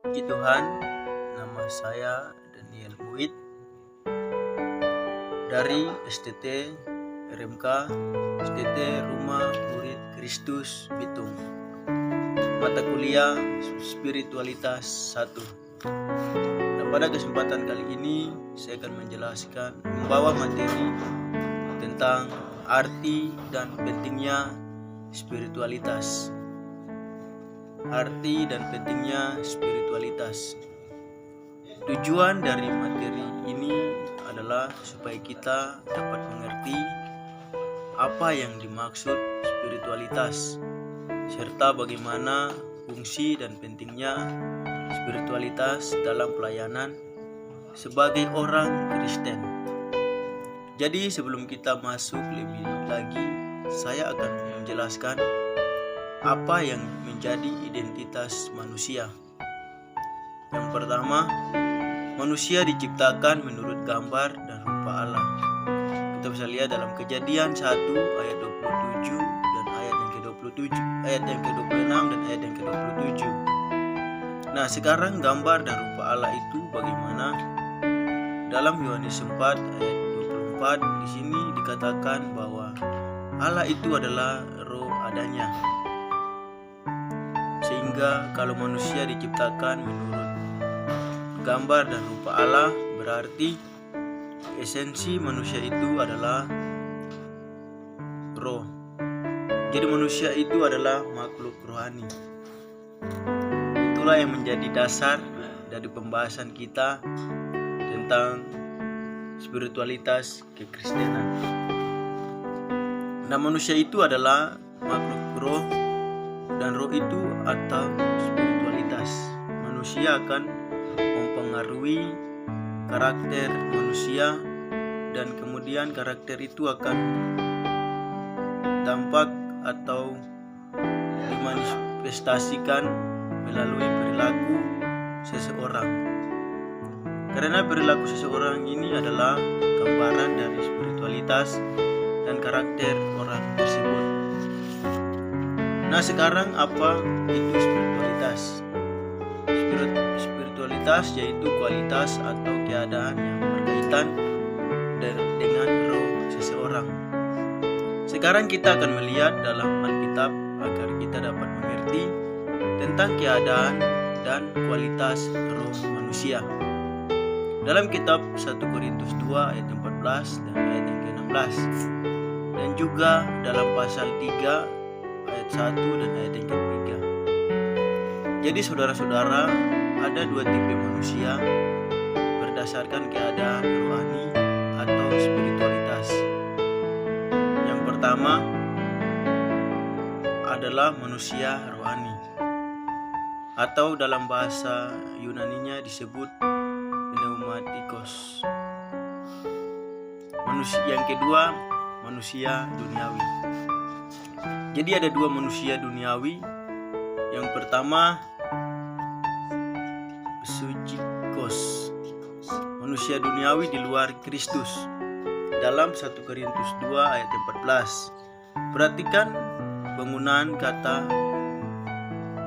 Puji Tuhan, nama saya Daniel Muid dari STT RMK STT Rumah Murid Kristus Bitung. Mata kuliah Spiritualitas 1. Dan pada kesempatan kali ini saya akan membawa materi tentang arti dan pentingnya spiritualitas. Arti dan pentingnya spiritualitas. Tujuan dari materi ini adalah supaya kita dapat mengerti apa yang dimaksud spiritualitas, serta bagaimana fungsi dan pentingnya spiritualitas dalam pelayanan sebagai orang Kristen. Jadi sebelum kita masuk lebih lagi, saya akan menjelaskan apa yang menjadi identitas manusia. Yang pertama, manusia diciptakan menurut gambar dan rupa Allah. Kita bisa lihat dalam Kejadian 1 ayat 27 dan ayat yang ke-27, ayat yang ke-26 dan ayat yang ke-27. Nah, sekarang gambar dan rupa Allah itu bagaimana? Dalam Yohanes 4 ayat 24 di sini dikatakan bahwa Allah itu adalah roh adanya. Sehingga kalau manusia diciptakan menurut gambar dan rupa Allah, berarti esensi manusia itu adalah roh. Jadi manusia itu adalah makhluk rohani. Itulah yang menjadi dasar dari pembahasan kita tentang spiritualitas kekristenan. Nah, manusia itu adalah makhluk roh, dan roh itu atau spiritualitas. Manusia akan mempengaruhi karakter manusia, dan kemudian karakter itu akan dampak atau dimanifestasikan melalui perilaku seseorang. Karena perilaku seseorang ini adalah gambaran dari spiritualitas dan karakter orang tersebut. Nah, sekarang apa itu spiritualitas? Spiritualitas yaitu kualitas atau keadaan yang berkaitan dengan roh seseorang. Sekarang kita akan melihat dalam Alkitab agar kita dapat mengerti tentang keadaan dan kualitas roh manusia. Dalam kitab 1 Korintus 2 ayat 14 dan ayat yang ke-16, dan juga dalam pasal 3 ayat 1 dan ayat yang ketiga. Jadi saudara-saudara, ada dua tipe manusia berdasarkan keadaan rohani atau spiritualitas. Yang pertama adalah manusia rohani, atau dalam bahasa Yunaninya disebut pneumatikos. Yang kedua, manusia duniawi. Jadi ada dua manusia duniawi. Yang pertama, psuchikos, manusia duniawi di luar Kristus. Dalam 1 Korintus 2 ayat 14. Perhatikan penggunaan kata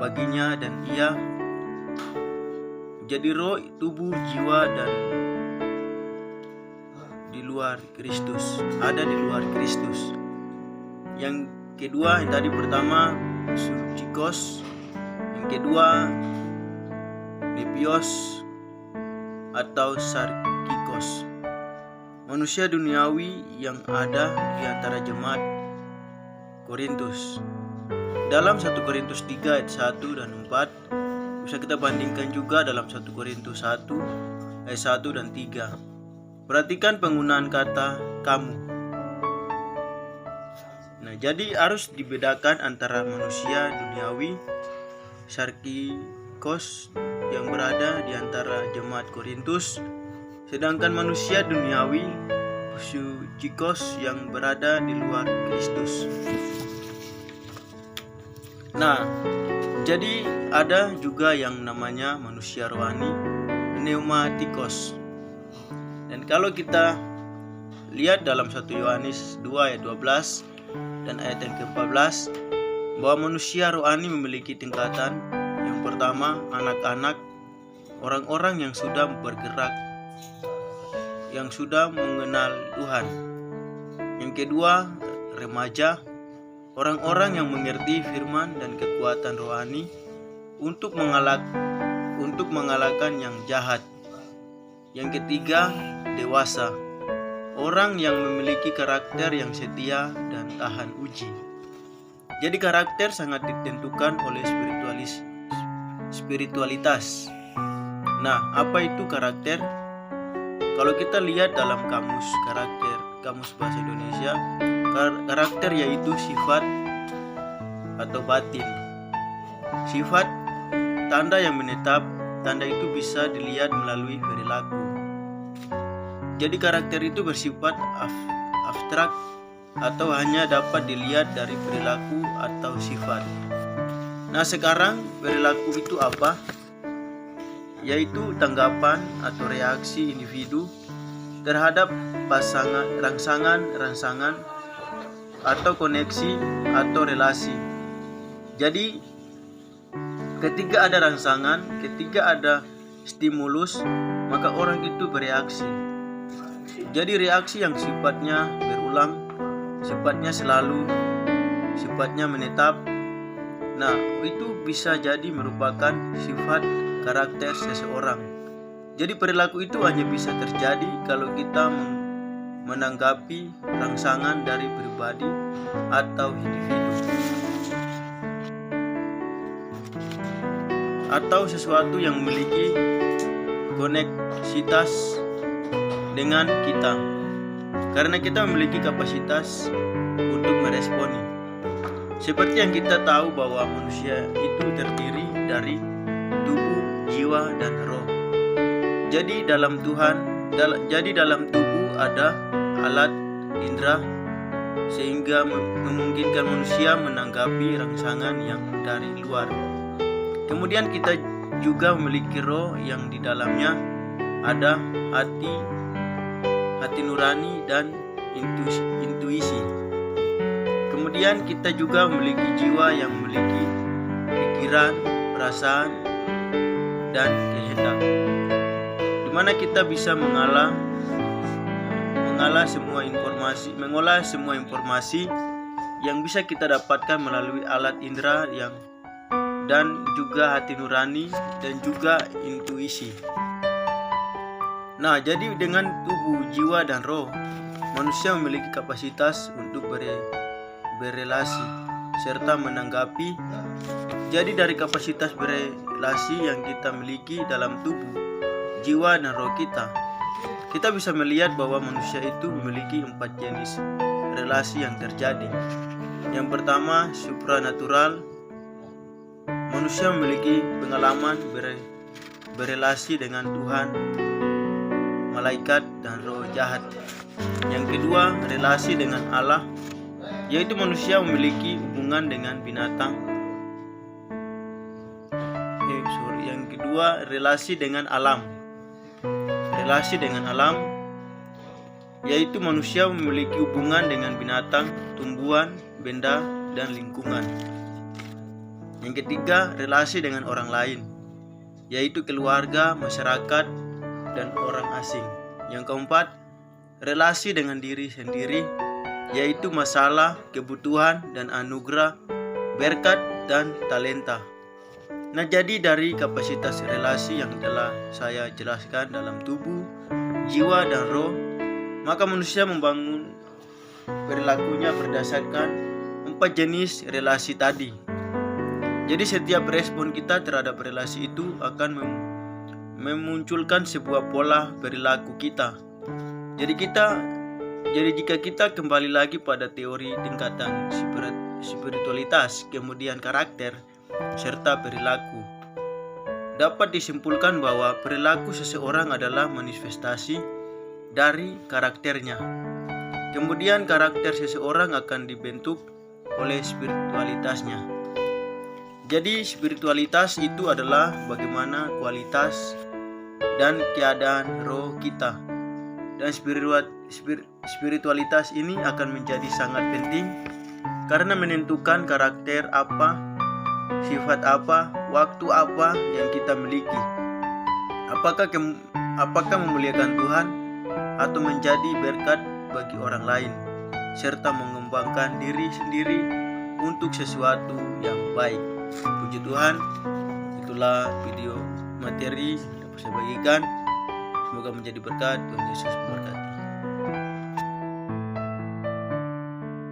baginya dan ia. Jadi roh, tubuh, jiwa dan di luar Kristus, ada di luar Kristus. Yang kedua, yang tadi pertama psuchikos, yang kedua nepios atau sarkikos, manusia duniawi yang ada di antara jemaat Korintus. Dalam 1 Korintus 3 ayat 1 dan 4 bisa kita bandingkan juga dalam 1 Korintus 1 ayat 1 dan 3. Perhatikan penggunaan kata kamu. Nah, jadi harus dibedakan antara manusia duniawi sarkikos yang berada di antara jemaat Korintus, sedangkan manusia duniawi psuchikos yang berada di luar Kristus. Nah, jadi ada juga yang namanya manusia rohani, pneumatikos. Dan kalau kita lihat dalam 1 Yohanes 2 ayat 12 dan ayat yang ke-14, bahwa manusia rohani memiliki tingkatan. Yang pertama, anak-anak orang-orang yang sudah bergerak, yang sudah mengenal Tuhan. Yang kedua, remaja, orang-orang yang mengerti firman dan kekuatan rohani untuk mengalahkan yang jahat. Yang ketiga, dewasa, orang yang memiliki karakter yang setia dan tahan uji. Jadi karakter sangat ditentukan oleh spiritualitas. Nah, apa itu karakter? Kalau kita lihat dalam kamus bahasa Indonesia, karakter yaitu sifat atau batin. Sifat, tanda yang menetap, tanda itu bisa dilihat melalui perilaku. Jadi karakter itu bersifat abstrak atau hanya dapat dilihat dari perilaku atau sifat. Nah, sekarang perilaku itu apa? Yaitu tanggapan atau reaksi individu terhadap rangsangan atau koneksi atau relasi. Jadi ketika ada rangsangan, ketika ada stimulus, maka orang itu bereaksi. Jadi reaksi yang sifatnya berulang, sifatnya selalu, sifatnya menetap, nah itu bisa jadi merupakan sifat karakter seseorang. Jadi perilaku itu hanya bisa terjadi kalau kita menanggapi rangsangan dari pribadi atau individu atau sesuatu yang memiliki koneksitas dengan kita, karena kita memiliki kapasitas untuk meresponi. Seperti yang kita tahu bahwa manusia itu terdiri dari tubuh, jiwa, dan roh. Jadi dalam tubuh ada alat indera sehingga memungkinkan manusia menanggapi rangsangan yang dari luar. Kemudian kita juga memiliki roh yang di dalamnya ada hati nurani dan intuisi. Kemudian kita juga memiliki jiwa yang memiliki pikiran, perasaan, dan kehendak, di mana kita bisa mengolah semua informasi yang bisa kita dapatkan melalui alat indera dan juga hati nurani dan juga intuisi. Nah, jadi dengan tubuh, jiwa, dan roh, manusia memiliki kapasitas untuk berelasi serta menanggapi. Jadi dari kapasitas berelasi yang kita miliki dalam tubuh, jiwa, dan roh kita bisa melihat bahwa manusia itu memiliki 4 jenis relasi yang terjadi. Yang pertama, supranatural. Manusia memiliki pengalaman berelasi dengan Tuhan, malaikat, dan roh jahat. Yang kedua, relasi dengan Allah, yaitu manusia memiliki hubungan dengan binatang. Yang kedua, relasi dengan alam. Relasi dengan alam, yaitu manusia memiliki hubungan dengan binatang, tumbuhan, benda, dan lingkungan. Yang ketiga, relasi dengan orang lain, yaitu keluarga, masyarakat, dan orang asing. Yang keempat, relasi dengan diri sendiri, yaitu masalah, kebutuhan, dan anugerah, berkat, dan talenta. Nah, jadi dari kapasitas relasi yang telah saya jelaskan dalam tubuh, jiwa, dan roh, maka manusia membangun perilakunya berdasarkan 4 jenis relasi tadi. Jadi setiap respon kita terhadap relasi itu akan memunculkan sebuah pola perilaku kita. Jadi jika kita kembali lagi pada teori tingkatan spiritualitas, kemudian karakter, serta perilaku, dapat disimpulkan bahwa perilaku seseorang adalah manifestasi dari karakternya. Kemudian karakter seseorang akan dibentuk oleh spiritualitasnya. Jadi spiritualitas itu adalah bagaimana kualitas dan keadaan roh kita. Dan spiritualitas ini akan menjadi sangat penting karena menentukan karakter apa, sifat apa, waktu apa yang kita miliki. Apakah memuliakan Tuhan atau menjadi berkat bagi orang lain, serta mengembangkan diri sendiri untuk sesuatu yang baik. Puji Tuhan, itulah video materi yang saya bagikan. Semoga menjadi berkat. Tuhan Yesus memberkati.